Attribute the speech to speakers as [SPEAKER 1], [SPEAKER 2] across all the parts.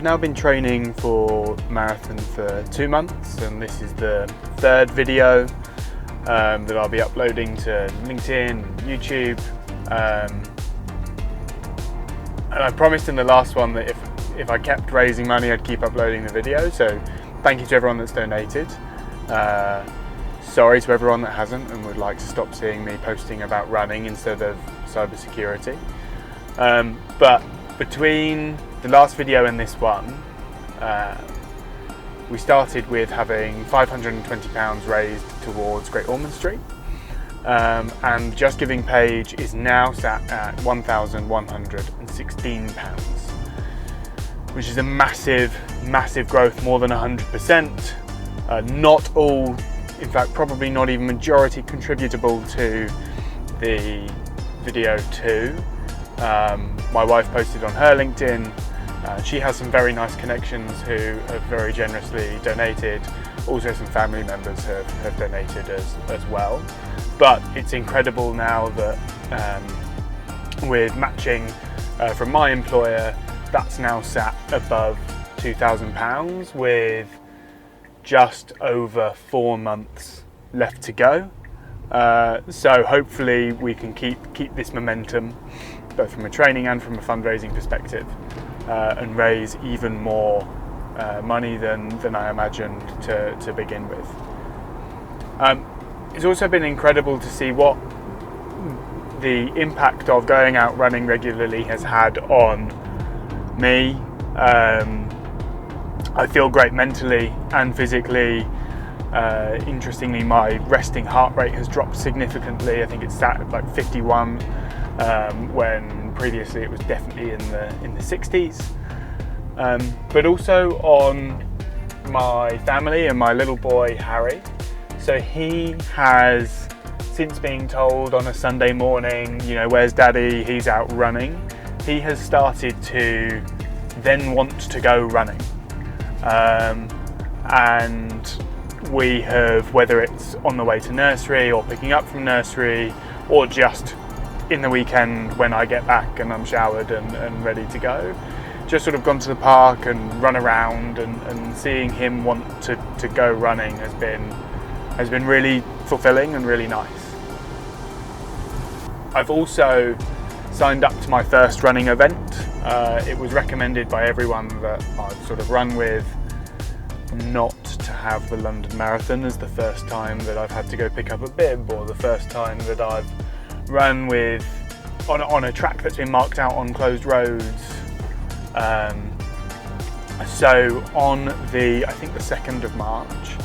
[SPEAKER 1] now been training for marathon for 2 months, and this is the third video that I'll be uploading to LinkedIn, YouTube, and I promised in the last one that if I kept raising money, I'd keep uploading the video. So thank you to everyone that's donated. Sorry to everyone that hasn't and would like to stop seeing me posting about running instead of cybersecurity. But between the last video and this one, we started with having £520 raised towards Great Ormand Street, and Just Giving page is now sat at £1,116, which is a massive growth, more than 100%. Not all, in fact probably not even majority contributable to the video 2. My wife posted on her LinkedIn. She has some very nice connections who have very generously donated. Also some family members have donated as well. But it's incredible now that with matching from my employer, that's now sat above £2,000 with just over 4 months left to go. So hopefully we can keep this momentum, both from a training and from a fundraising perspective, and raise even more money than I imagined to begin with. It's also been incredible to see what the impact of going out running regularly has had on me. I feel great mentally and physically. Interestingly, my resting heart rate has dropped significantly. I think it's sat at like 51, when previously it was definitely in the 60s. But also on my family and my little boy Harry. So he has, since being told on a Sunday morning, you know, where's daddy, he's out running, he has started to then want to go running. And we have, whether it's on the way to nursery or picking up from nursery, or just in the weekend when I get back and I'm showered and ready to go, just sort of gone to the park and run around, and seeing him want to go running has been really fulfilling and really nice. I've also signed up to my first running event. It was recommended by everyone that I've sort of run with not to have the London Marathon as the first time that I've had to go pick up a bib, or the first time that I've run with on a track that's been marked out on closed roads. So on I think the 2nd of March,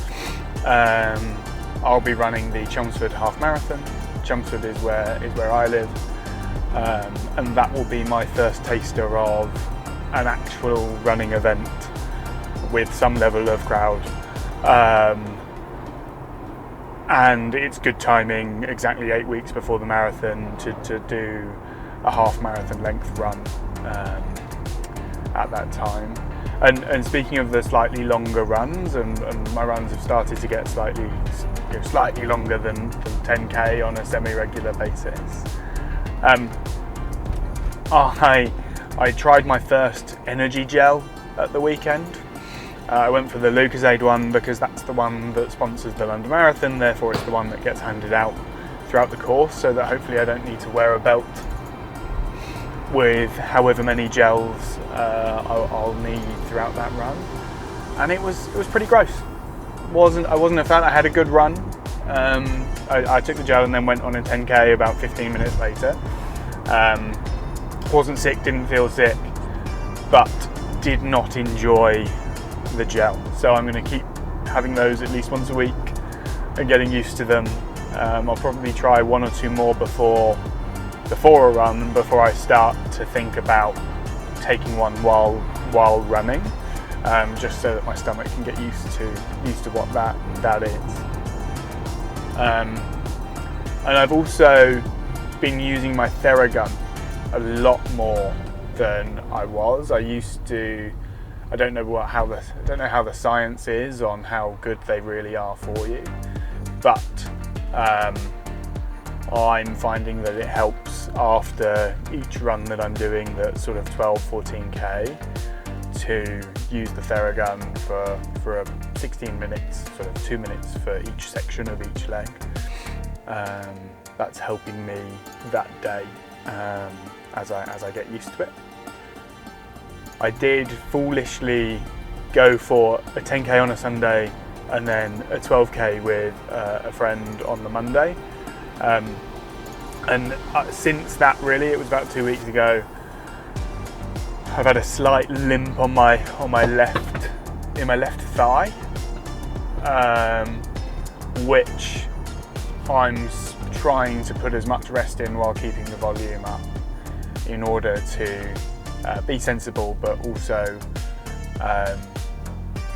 [SPEAKER 1] I'll be running the Chelmsford Half Marathon. Chelmsford is where I live, and that will be my first taster of an actual running event with some level of crowd. And it's good timing, exactly 8 weeks before the marathon, to do a half marathon length run at that time. And speaking of the slightly longer runs, and my runs have started to get slightly longer than 10k on a semi-regular basis. I tried my first energy gel at the weekend. I went for the Lucozade one because that's the one that sponsors the London Marathon, therefore it's the one that gets handed out throughout the course, so that hopefully I don't need to wear a belt with however many gels I'll need throughout that run. And it was pretty gross. I wasn't a fan. I had a good run. I took the gel and then went on a 10k about 15 minutes later. Wasn't sick, didn't feel sick, but did not enjoy the gel. So I'm going to keep having those at least once a week and getting used to them. I'll probably try 1 or 2 more before a run, before I start to think about taking one while running, just so that my stomach can get used to what that is. And I've also been using my Theragun a lot more than I was. I used to. I don't know how the science is on how good they really are for you, but I'm finding that it helps after each run that I'm doing, that sort of 12-14k, to use the Theragun for 16 minutes, sort of 2 minutes for each section of each leg. That's helping me that day as I get used to it. I did foolishly go for a 10k on a Sunday and then a 12k with a friend on the Monday. And since that, really, it was about 2 weeks ago, I've had a slight limp on my left thigh, which I'm trying to put as much rest in while keeping the volume up in order to be sensible, but also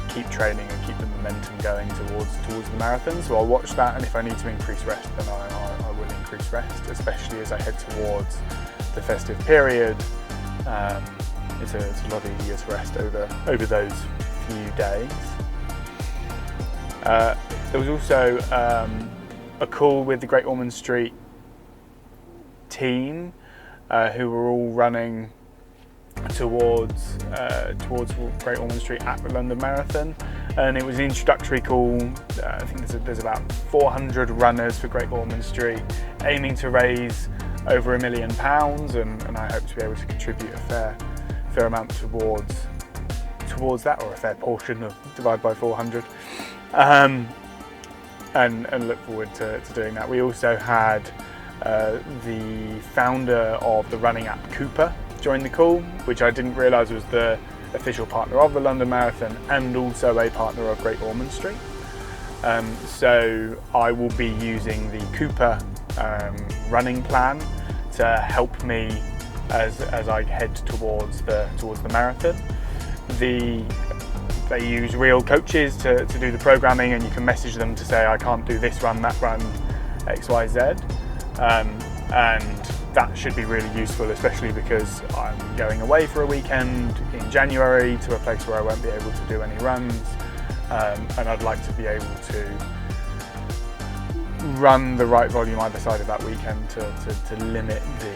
[SPEAKER 1] keep training and keep the momentum going towards the marathon. So I'll watch that, and if I need to increase rest, then I will increase rest, especially as I head towards the festive period. It's a lot easier to rest over those few days. There was also a call with the Great Ormand Street team who were all running towards Great Ormand Street at the London Marathon, and it was an introductory call. I think there's about 400 runners for Great Ormand Street, aiming to raise over £1 million, and I hope to be able to contribute a fair amount towards that, or a fair portion of divide by 400, and look forward to doing that. We also had the founder of the running app Cooper join the call, which I didn't realise was the official partner of the London Marathon and also a partner of Great Ormand Street. So I will be using the Cooper running plan to help me as I head towards the marathon. They use real coaches to do the programming, and you can message them to say, I can't do this run, that run, X, Y, Z. And that should be really useful, especially because I'm going away for a weekend in January to a place where I won't be able to do any runs, and I'd like to be able to run the right volume either side of that weekend to limit the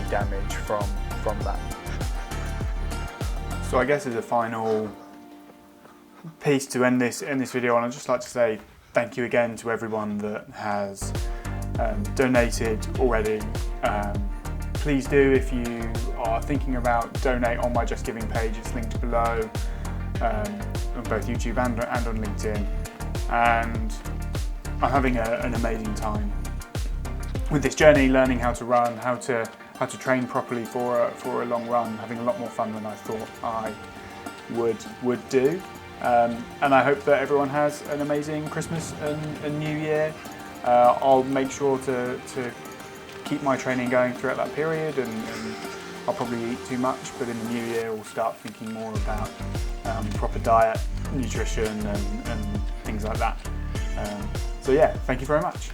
[SPEAKER 1] damage from that. So I guess as a final piece to end this video on, I'd just like to say thank you again to everyone that has donated already. Please do, if you are thinking about donate on my Just Giving page. It's linked below on both YouTube and on LinkedIn. And I'm having an amazing time with this journey, learning how to run, how to train properly for a long run, having a lot more fun than I thought I would do. And I hope that everyone has an amazing Christmas and New Year. I'll make sure to keep my training going throughout that period, and I'll probably eat too much, but in the new year we'll start thinking more about proper diet, nutrition and things like that. So yeah, thank you very much.